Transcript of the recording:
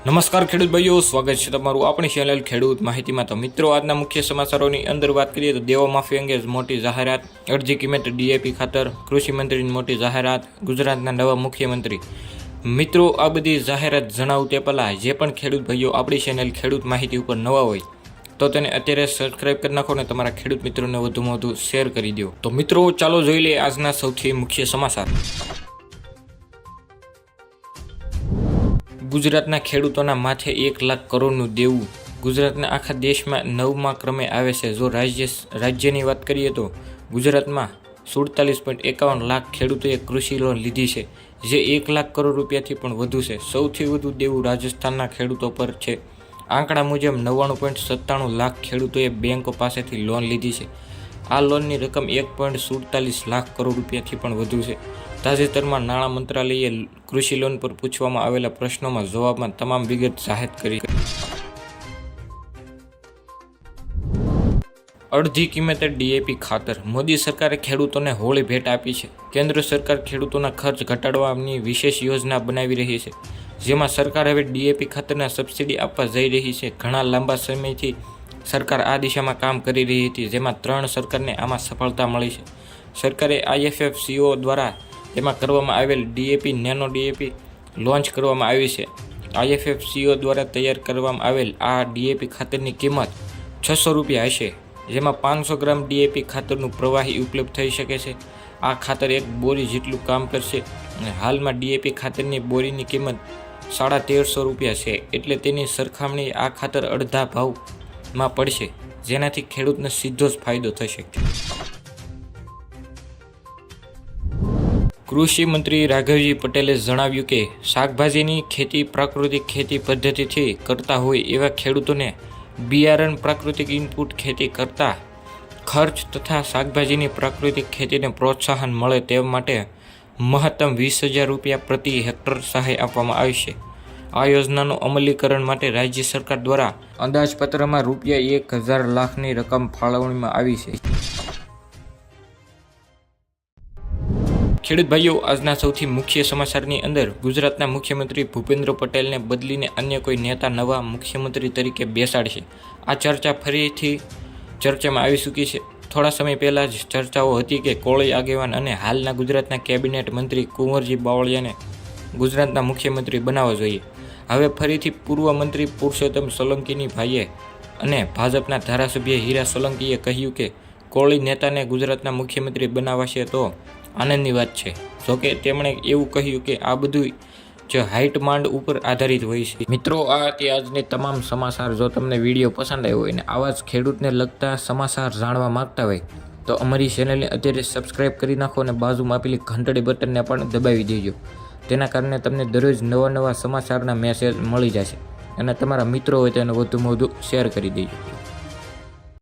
નમસ્કાર ખેડૂત ભાઈઓ, સ્વાગત છે તમારું આપણી ચેનલ ખેડૂત માહિતીમાં। તો મિત્રો, આજના મુખ્ય સમાચારોની અંદર વાત કરીએ તો દેવા માફી અંગે મોટી જાહેરાત, અડધી કિંમતે ડીએપી ખાતર, કૃષિ મંત્રીની મોટી જાહેરાત, ગુજરાતના નવા મુખ્યમંત્રી। મિત્રો, આ બધી જાહેરાત જણાવું તે પહેલાં જે પણ ખેડૂત ભાઈઓ આપણી ચેનલ ખેડૂત માહિતી ઉપર નવા હોય તો તેને અત્યારે સબસ્ક્રાઇબ કરી નાખો ને તમારા ખેડૂત મિત્રોને વધુમાં વધુ શેર કરી દો। તો મિત્રો, ચાલો જોઈ લઈએ આજના સૌથી મુખ્ય સમાચાર। ગુજરાતના ખેડૂતોના માથે 1 લાખ કરોડનું દેવું। ગુજરાતના આખા દેશમાં 9મા ક્રમે આવે છે। જો રાજ્યની વાત કરીએ તો ગુજરાતમાં 47.51 લાખ ખેડૂતોએ કૃષિ લોન લીધી છે, જે 1 લાખ કરોડ રૂપિયાથી પણ વધુ છે। સૌથી વધુ દેવું રાજસ્થાનના ખેડૂતો પર છે। આંકડા મુજબ 99.97 લાખ ખેડૂતોએ બેંકો પાસેથી લોન લીધી છે। આ લોનની રકમ 1.47 લાખ કરોડ રૂપિયાથી પણ વધુ છે। તાજેતરમાં નાણાં મંત્રાલયે કૃષિ લોન પર પૂછવામાં આવેલા પ્રશ્નોમાં જવાબમાં તમામ વિગત જાહેર કરી। અડધી કિંમતે ડીએપી ખાતર। મોદી સરકારે ખેડૂતોને હોળી ભેટ આપી છે। કેન્દ્ર સરકાર ખેડૂતોના ખર્ચ ઘટાડવાની વિશેષ યોજના બનાવી રહી છે, જેમાં સરકાર હવે ડીએપી ખાતરના સબસિડી આપવા જઈ રહી છે। ઘણા લાંબા સમયથી સરકાર આ દિશામાં કામ કરી રહી હતી, જેમાં 3 સરકારને આમાં સફળતા મળી છે। સરકારે IFFCO દ્વારા તેમાં કરવામાં આવેલ ડીએપી નેનો ડીએપી લોન્ચ કરવામાં આવી છે। IFFCO દ્વારા તૈયાર કરવામાં આવેલ આ ડીએપી ખાતરની કિંમત 600 રૂપિયા હશે, જેમાં 500 ગ્રામ ડીએપી ખાતરનું પ્રવાહી ઉપલબ્ધ થઈ શકે છે। આ ખાતર એક બોરી જેટલું કામ કરશે અને હાલમાં ડીએપી ખાતરની બોરીની કિંમત 1350 રૂપિયા છે, એટલે તેની સરખામણી આ ખાતર અડધા ભાવમાં પડશે, જેનાથી ખેડૂતને સીધો જ ફાયદો થશે। કૃષિ મંત્રી રાઘવજી પટેલે જણાવ્યું કે શાકભાજીની ખેતી પ્રાકૃતિક ખેતી પદ્ધતિથી કરતા હોય એવા ખેડૂતોને બિયારણ પ્રાકૃતિક ઇનપુટ ખેતી કરતા ખર્ચ તથા શાકભાજીની પ્રાકૃતિક ખેતીને પ્રોત્સાહન મળે તે માટે મહત્તમ 20,000 રૂપિયા પ્રતિ હેક્ટર સહાય આપવામાં આવશે। આ યોજનાનું અમલીકરણ માટે રાજ્ય સરકાર દ્વારા અંદાજપત્રમાં રૂપિયા 1,000 લાખની રકમ ફાળવવામાં આવી છે। ખેડૂત ભાઈઓ, આજના સૌથી મુખ્ય સમાચારની અંદર ગુજરાતના મુખ્યમંત્રી ભૂપેન્દ્ર પટેલને બદલીને અન્ય કોઈ નેતા નવા મુખ્યમંત્રી તરીકે બેસાડશે। આ ચર્ચા ફરીથી ચર્ચામાં આવી ચૂકી છે। થોડા સમય પહેલાં જ ચર્ચાઓ હતી કે કોળી આગેવાન અને હાલના ગુજરાતના કેબિનેટ મંત્રી કુંવરજી બાવળિયાને ગુજરાતના મુખ્યમંત્રી બનાવવા જોઈએ। હવે ફરીથી પૂર્વ મંત્રી પુરુષોત્તમ સોલંકીની ભાઈએ અને ભાજપના ધારાસભ્ય હીરા સોલંકીએ કહ્યું કે કોળી નેતાને ગુજરાતના મુખ્યમંત્રી બનાવાશે તો આનંદની વાત છે। જોકે તેમણે એવું કહ્યું કે આ બધું જ હાઈટ માંડ ઉપર આધારિત હોય છે। મિત્રો, આ હતી આજની તમામ સમાચાર। જો તમને વિડીયો પસંદ આવ્યો હોય અને આવા જ ખેડૂતને લગતા સમાચાર જાણવા માંગતા હોય તો અમારી ચેનલને અત્યારે સબસ્ક્રાઇબ કરી નાખો અને બાજુમાં આપેલી ઘંટડી બટનને પણ દબાવી દેજો। તેના કારણે તમને દરરોજ નવા સમાચારના મેસેજ મળી જશે અને તમારા મિત્રો હોય તેને વધુમાં વધુ શેર કરી દેજો।